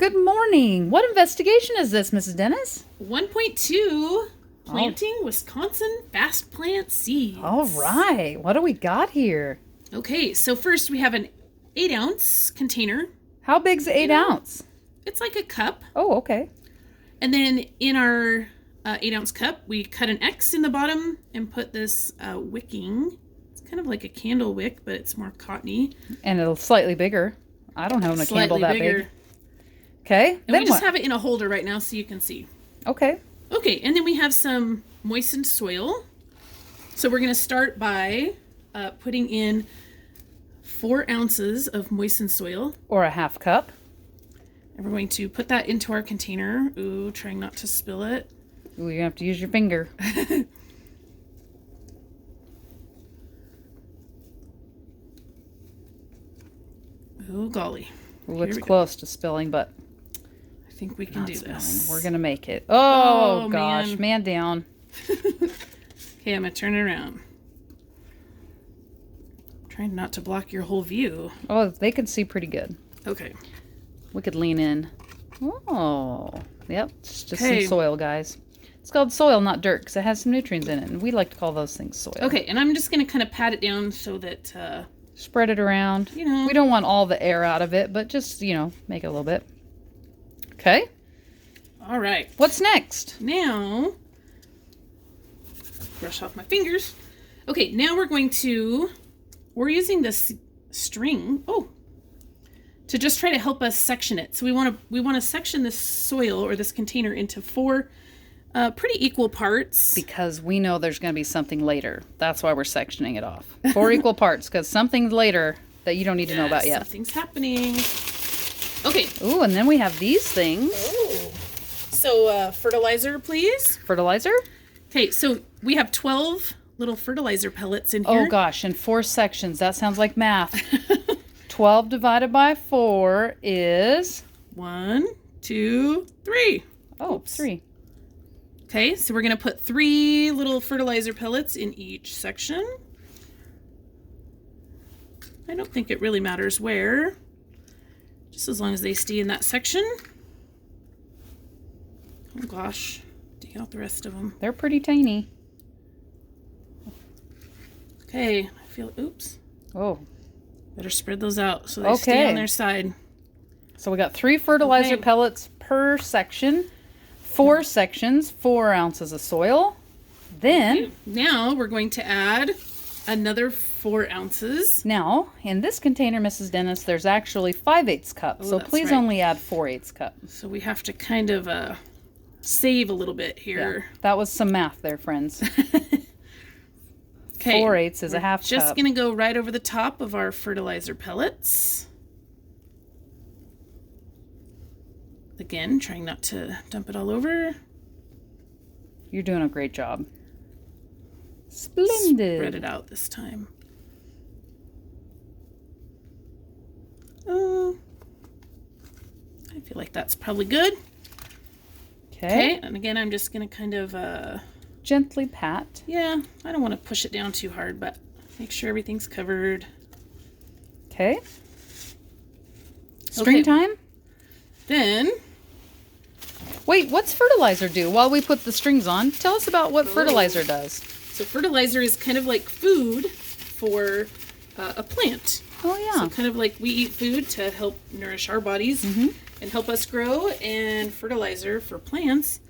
Good morning. What investigation is this, Mrs. Dennis? 1.2 Planting Wisconsin Fast Plant Seeds. All right. What do we got here? Okay, so first we have an 8-ounce container. How big's 8 ounce? It's like a cup. Oh, okay. And then in our 8-ounce cup, we cut an X in the bottom and put this wicking. It's kind of like a candle wick, but it's more cottony. And it's slightly bigger. I don't have a candle that big. Okay. And we just have it in a holder right now so you can see. Okay. Okay, and then we have some moistened soil. So we're going to start by putting in 4 ounces of moistened soil. Or a half cup. And we're going to put that into our container. Ooh, trying not to spill it. Ooh, you have to use your finger. Oh, golly. Ooh, it's close to spilling, but I think we can do this. We're going to make it. Oh, gosh. Man. Man down. Okay, I'm going to turn it around. Trying not to block your whole view. Oh, they can see pretty good. Okay. We could lean in. Oh, yep. It's just some soil, guys. It's called soil, not dirt, because it has some nutrients in it, and we like to call those things soil. Okay, and I'm just going to kind of pat it down so that... spread it around. You know. We don't want all the air out of it, but just, make it a little bit. Okay. All right. What's next? Now, brush off my fingers. Okay, now we're using this string, to just try to help us section it. So we want to section this soil or this container into 4 pretty equal parts. Because we know there's going to be something later. That's why we're sectioning it off. 4 equal parts, because something's later that you don't need to know about yet. Something's happening. Okay. Ooh, and then we have these things. Oh. So, fertilizer, please. Fertilizer? Okay, so we have 12 little fertilizer pellets in here. Oh, gosh, in 4 sections. That sounds like math. 12 divided by 4 is... 1, 2, 3. Oh, Oops. 3. Okay, so we're going to put 3 little fertilizer pellets in each section. I don't think it really matters where, just as long as they stay in that section. Oh gosh, take out the rest of them. They're pretty tiny. Okay, I feel, oops. Oh. Better spread those out so they stay on their side. So we got 3 fertilizer pellets per section. 4 sections, 4 ounces of soil. Then, now we're going to add another 4 ounces. Now, in this container, Mrs. Dennis, there's actually 5/8 cup. So please only add 4/8 cup. So we have to kind of save a little bit here. Yeah, that was some math there, friends. Okay. 4/8 is a half cup. Just going to go right over the top of our fertilizer pellets. Again, trying not to dump it all over. You're doing a great job. Splendid. Spread it out this time. I feel like that's probably good. Okay. And again, I'm just going to kind of... gently pat. Yeah, I don't want to push it down too hard, but make sure everything's covered. Okay. String time? Then... Wait, what's fertilizer do? While we put the strings on, tell us about what fertilizer does. So fertilizer is kind of like food for a plant. Oh, yeah. So kind of like we eat food to help nourish our bodies and help us grow, and fertilizer for plants.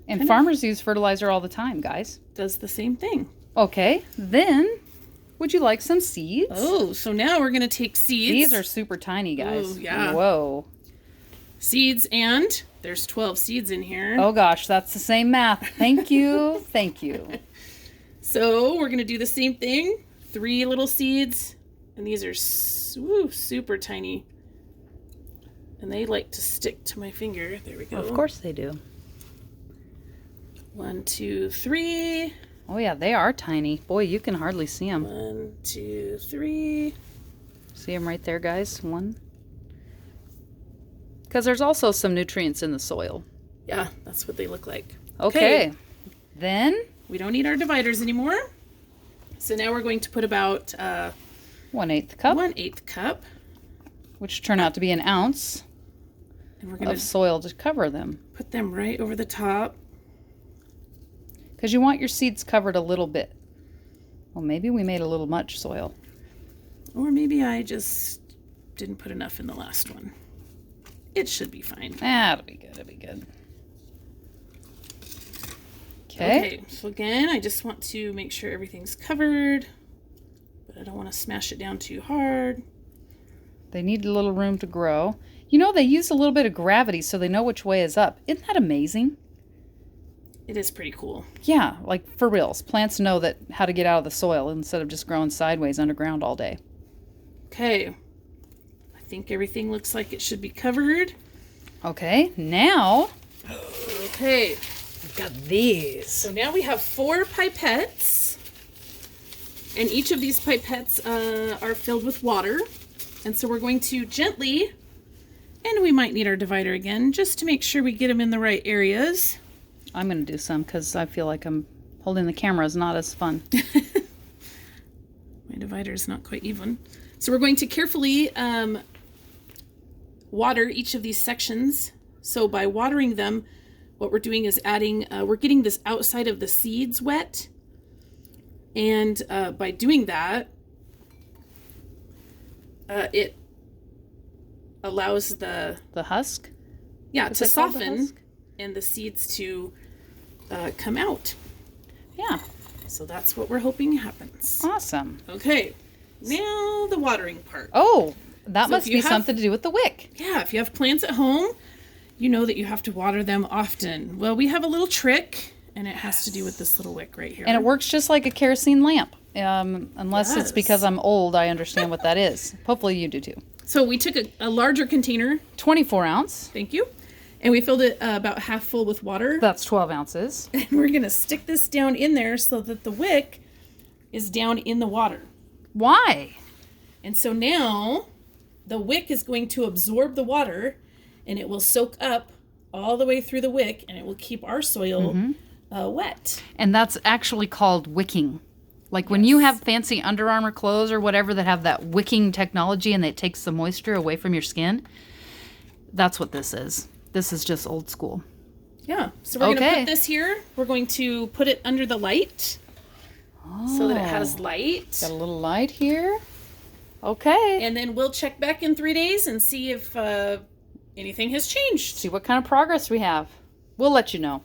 And farmers use fertilizer all the time, guys. Does the same thing. Okay, then would you like some seeds? Oh, so now we're going to take seeds. These are super tiny, guys. Oh, yeah. Whoa. Seeds, and there's 12 seeds in here. Oh, gosh, that's the same math. Thank you. Thank you. So we're going to do the same thing. 3 little seeds, and these are super tiny. And they like to stick to my finger. There we go. Of course they do. 1, 2, 3. Oh, yeah, they are tiny. Boy, you can hardly see them. 1, 2, 3. See them right there, guys? 1. Because there's also some nutrients in the soil. Yeah, that's what they look like. Okay. Then we don't need our dividers anymore. So now we're going to put about 1/8 cup. 1/8 cup. Which turned out to be an ounce. And we're going of soil to cover them. Put them right over the top. Because you want your seeds covered a little bit. Well, maybe we made a little much soil. Or maybe I just didn't put enough in the last one. It should be fine. It'll be good. It'll be good. Okay, so again, I just want to make sure everything's covered, but I don't want to smash it down too hard. They need a little room to grow. You know, they use a little bit of gravity so they know which way is up. Isn't that amazing? It is pretty cool. Yeah, like for reals. Plants know how to get out of the soil instead of just growing sideways underground all day. Okay, I think everything looks like it should be covered. Okay, now... Okay. We've got these. So now we have 4 pipettes, and each of these pipettes are filled with water. And so we're going to gently, and we might need our divider again, just to make sure we get them in the right areas. I'm going to do some because I feel like holding the camera is not as fun. My divider is not quite even. So we're going to carefully water each of these sections. So by watering them, what we're doing is adding, we're getting this outside of the seeds wet. And by doing that, it allows the husk? Yeah, Is to it called the soften husk? and the seeds to come out. Yeah. So that's what we're hoping happens. Awesome. Okay, now the watering part. Oh, that So must if you be have- something to do with the wick. Yeah, if you have plants at home, you know that you have to water them often. Well, we have a little trick, and it has to do with this little wick right here. And it works just like a kerosene lamp. Unless it's Yes. because I'm old, I understand what that is. Hopefully you do too. So we took a larger container, 24 ounce. thank you, and we filled it about half full with water. That's 12 ounces. And we're going to stick this down in there so that the wick is down in the water. Why? And so now the wick is going to absorb the water, and it will soak up all the way through the wick, and it will keep our soil wet. And that's actually called wicking. Like when you have fancy Under Armour clothes or whatever that have that wicking technology and it takes the moisture away from your skin, that's what this is. This is just old school. Yeah. So we're going to put this here. We're going to put it under the light so that it has light. Got a little light here. Okay. And then we'll check back in 3 days and see if anything has changed. See what kind of progress we have. We'll let you know.